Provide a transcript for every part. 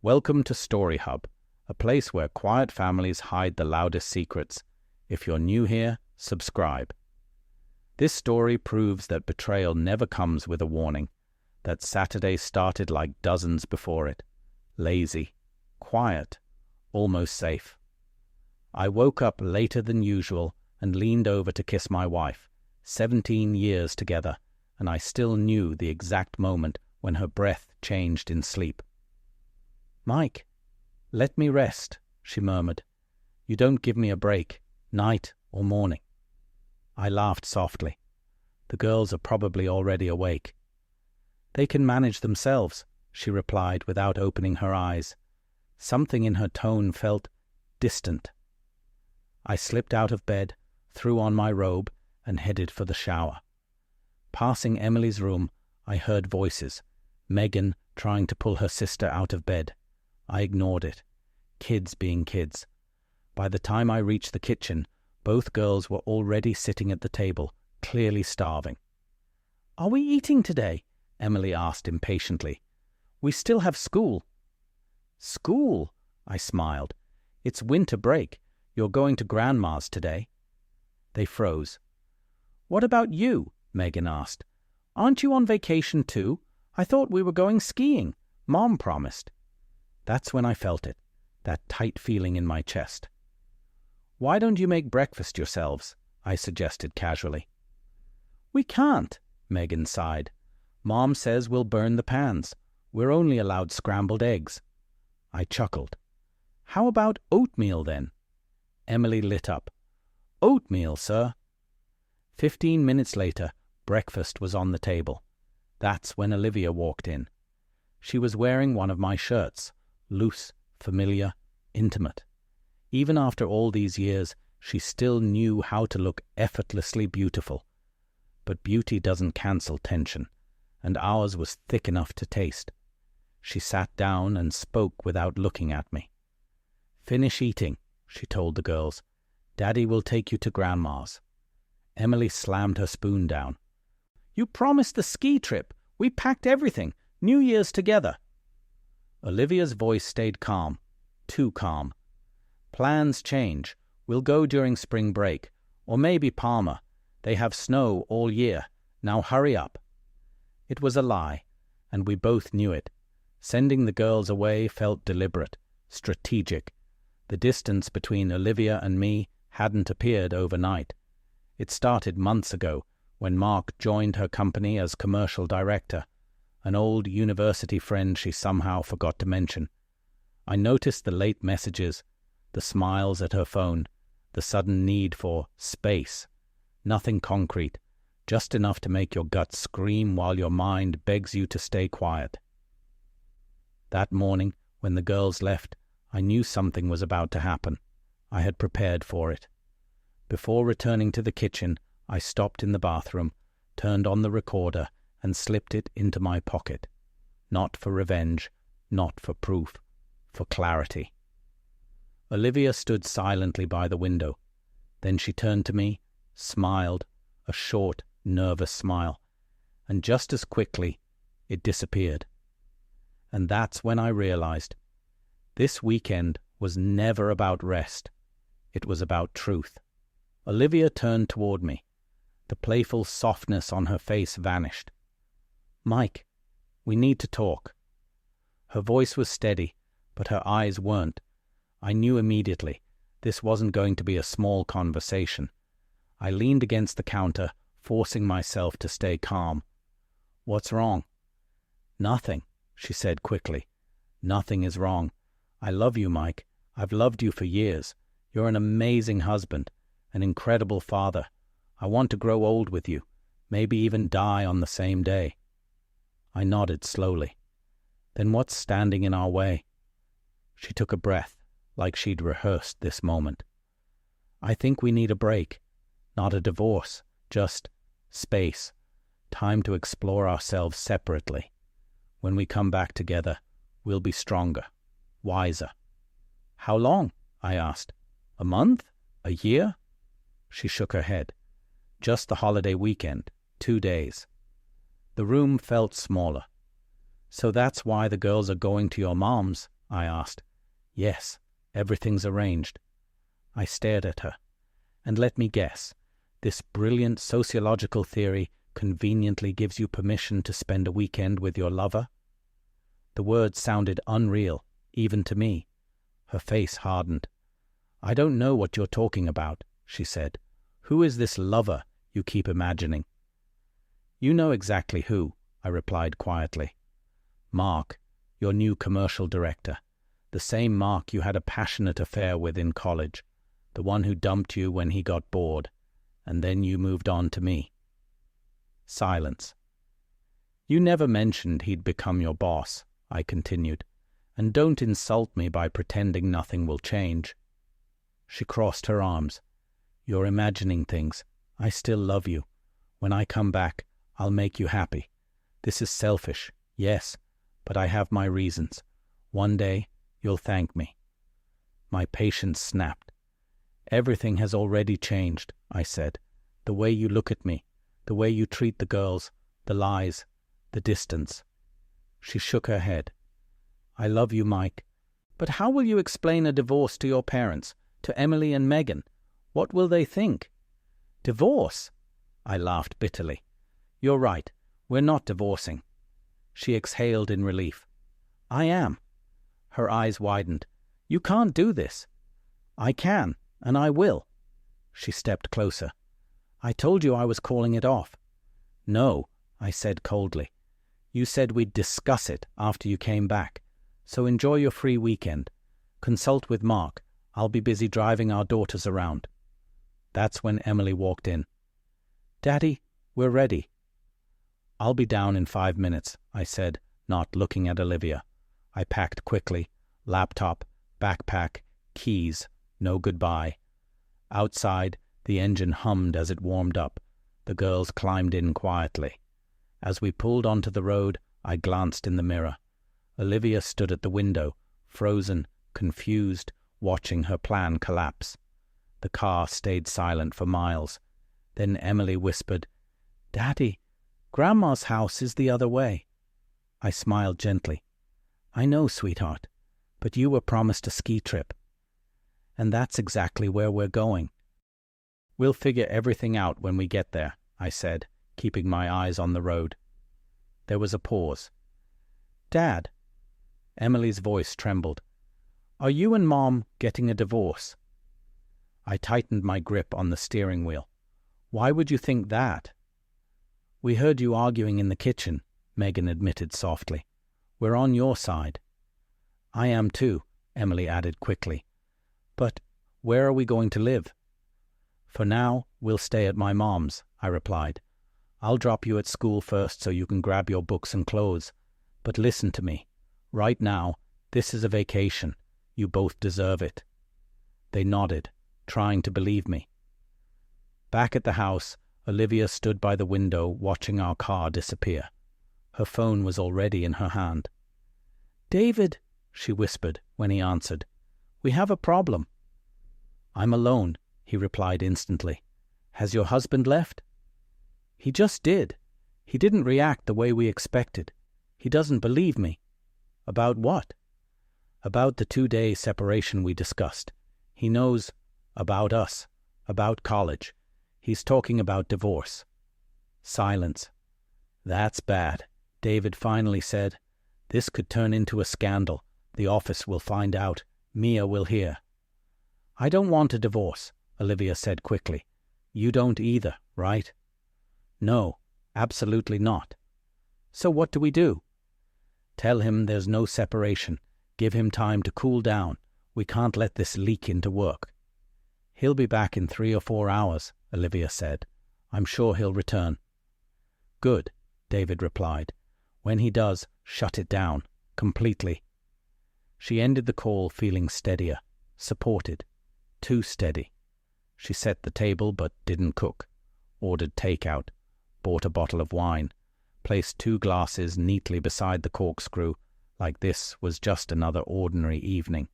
Welcome to Story Hub, a place where quiet families hide the loudest secrets. If you're new here, subscribe. This story proves that betrayal never comes with a warning, that Saturday started like dozens before it. Lazy, quiet, almost safe. I woke up later than usual and leaned over to kiss my wife. 17 years together, and I still knew the exact moment when her breath changed in sleep. "Mike, let me rest," she murmured. "You don't give me a break, night or morning." I laughed softly. "The girls are probably already awake." "They can manage themselves," she replied without opening her eyes. Something in her tone felt distant. I slipped out of bed, threw on my robe, and headed for the shower. Passing Emily's room, I heard voices. Megan trying to pull her sister out of bed. I ignored it. Kids being kids. By the time I reached the kitchen, both girls were already sitting at the table, clearly starving. "Are we eating today?" Emily asked impatiently. "We still have school." "School?" I smiled. "It's winter break. You're going to Grandma's today." They froze. "What about you?" Megan asked. "Aren't you on vacation too? I thought we were going skiing. Mom promised." That's when I felt it, that tight feeling in my chest. "Why don't you make breakfast yourselves?" I suggested casually. "We can't," Megan sighed. "Mom says we'll burn the pans. We're only allowed scrambled eggs." I chuckled. "How about oatmeal then?" Emily lit up. "Oatmeal, sir." 15 minutes later, breakfast was on the table. That's when Olivia walked in. She was wearing one of my shirts. Loose, familiar, intimate. Even after all these years, she still knew how to look effortlessly beautiful. But beauty doesn't cancel tension, and ours was thick enough to taste. She sat down and spoke without looking at me. "Finish eating," she told the girls. "Daddy will take you to Grandma's." Emily slammed her spoon down. "You promised the ski trip. We packed everything. New Year's together." Olivia's voice stayed calm, too calm. "Plans change. We'll go during spring break. Or maybe Palmer. They have snow all year. Now hurry up." It was a lie, and we both knew it. Sending the girls away felt deliberate, strategic. The distance between Olivia and me hadn't appeared overnight. It started months ago, when Mark joined her company as commercial director, an old university friend she somehow forgot to mention. I noticed the late messages, the smiles at her phone, the sudden need for space. Nothing concrete, just enough to make your gut scream while your mind begs you to stay quiet. That morning, when the girls left, I knew something was about to happen. I had prepared for it. Before returning to the kitchen, I stopped in the bathroom, turned on the recorder, and slipped it into my pocket. Not for revenge, not for proof, for clarity. Olivia stood silently by the window. Then she turned to me, smiled, a short, nervous smile, and just as quickly, it disappeared. And that's when I realized this weekend was never about rest. It was about truth. Olivia turned toward me. The playful softness on her face vanished. "Mike, we need to talk." Her voice was steady, but her eyes weren't. I knew immediately this wasn't going to be a small conversation. I leaned against the counter, forcing myself to stay calm. "What's wrong?" "Nothing," she said quickly. "Nothing is wrong. I love you, Mike. I've loved you for years. You're an amazing husband, an incredible father. I want to grow old with you, maybe even die on the same day." I nodded slowly. "Then what's standing in our way?" She took a breath, like she'd rehearsed this moment. "I think we need a break. Not a divorce, just space. Time to explore ourselves separately. When we come back together, we'll be stronger, wiser." "How long?" I asked. "A month? A year?" She shook her head. "Just the holiday weekend, 2 days." The room felt smaller. "So that's why the girls are going to your mom's?" I asked. Yes, everything's arranged. I stared at her. And let me guess, this brilliant sociological theory conveniently gives you permission to spend a weekend with your lover? The words sounded unreal, even to me. Her face hardened. I don't know what you're talking about, she said. Who is this lover you keep imagining? You know exactly who, I replied quietly. Mark, your new commercial director. The same Mark you had a passionate affair with in college. The one who dumped you when he got bored. And then you moved on to me. Silence. You never mentioned he'd become your boss, I continued. And don't insult me by pretending nothing will change. She crossed her arms. You're imagining things. I still love you. When I come back, I'll make you happy. This is selfish, yes, but I have my reasons. One day, you'll thank me. My patience snapped. Everything has already changed, I said. The way you look at me, the way you treat the girls, the lies, the distance. She shook her head. I love you, Mike. But how will you explain a divorce to your parents, to Emily and Megan? What will they think? Divorce? I laughed bitterly. You're right. We're not divorcing. She exhaled in relief. I am. Her eyes widened. You can't do this. I can, and I will. She stepped closer. I told you I was calling it off. No, I said coldly. You said we'd discuss it after you came back. So enjoy your free weekend. Consult with Mark. I'll be busy driving our daughters around. That's when Emily walked in. Daddy, we're ready. I'll be down in 5 minutes, I said, not looking at Olivia. I packed quickly. Laptop, backpack, keys, no goodbye. Outside, the engine hummed as it warmed up. The girls climbed in quietly. As we pulled onto the road, I glanced in the mirror. Olivia stood at the window, frozen, confused, watching her plan collapse. The car stayed silent for miles. Then Emily whispered, Daddy, Grandma's house is the other way. I smiled gently. I know, sweetheart, but you were promised a ski trip. And that's exactly where we're going. We'll figure everything out when we get there, I said, keeping my eyes on the road. There was a pause. Dad, Emily's voice trembled. Are you and Mom getting a divorce? I tightened my grip on the steering wheel. Why would you think that? We heard you arguing in the kitchen, Megan admitted softly. We're on your side. I am too, Emily added quickly. But where are we going to live? For now, we'll stay at my mom's, I replied. I'll drop you at school first so you can grab your books and clothes. But listen to me. Right now, this is a vacation. You both deserve it. They nodded, trying to believe me. Back at the house, Olivia stood by the window watching our car disappear. Her phone was already in her hand. David, she whispered when he answered, we have a problem. I'm alone, he replied instantly. Has your husband left? He just did. He didn't react the way we expected. He doesn't believe me. About what? About the 2-day separation we discussed. He knows about us, about college. He's talking about divorce. Silence. That's bad, David finally said. This could turn into a scandal. The office will find out. Mia will hear. I don't want a divorce, Olivia said quickly. You don't either, right? No, absolutely not. So what do we do? Tell him there's no separation. Give him time to cool down. We can't let this leak into work. He'll be back in 3 or 4 hours, Olivia said. I'm sure he'll return. Good, David replied. When he does, shut it down, completely. She ended the call feeling steadier, supported, too steady. She set the table but didn't cook, ordered takeout, bought a bottle of wine, placed 2 glasses neatly beside the corkscrew, like this was just another ordinary evening.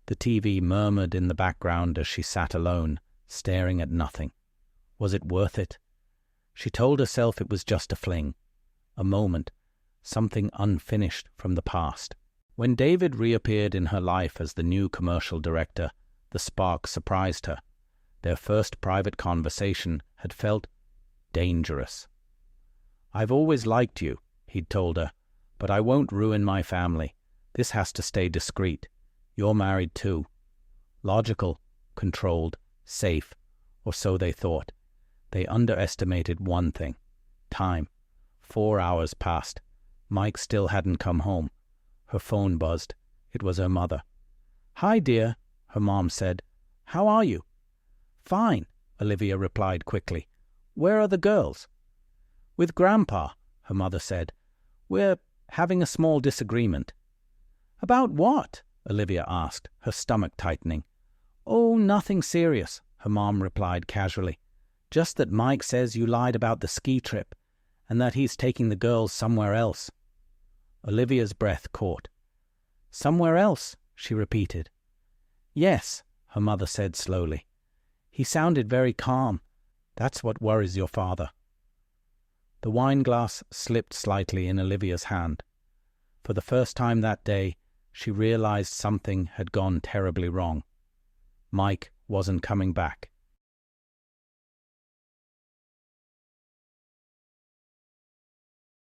The TV murmured in the background as she sat alone, staring at nothing. Was it worth it? She told herself it was just a fling, a moment, something unfinished from the past. When David reappeared in her life as the new commercial director, the spark surprised her. Their first private conversation had felt dangerous. "I've always liked you," he'd told her, "but I won't ruin my family. This has to stay discreet. You're married too." Logical, controlled, safe, or so they thought. They underestimated one thing: time. 4 hours passed. Mike still hadn't come home. Her phone buzzed. It was her mother. "Hi, dear," her mom said. "How are you?" "Fine," Olivia replied quickly. "Where are the girls?" "With Grandpa," her mother said. "We're having a small disagreement." "About what?" Olivia asked, her stomach tightening. "Oh, nothing serious," her mom replied casually. "Just that Mike says you lied about the ski trip, and that he's taking the girls somewhere else." Olivia's breath caught. "Somewhere else," she repeated. "Yes," her mother said slowly. "He sounded very calm. That's what worries your father." The wineglass slipped slightly in Olivia's hand. For the first time that day, she realized something had gone terribly wrong. Mike wasn't coming back.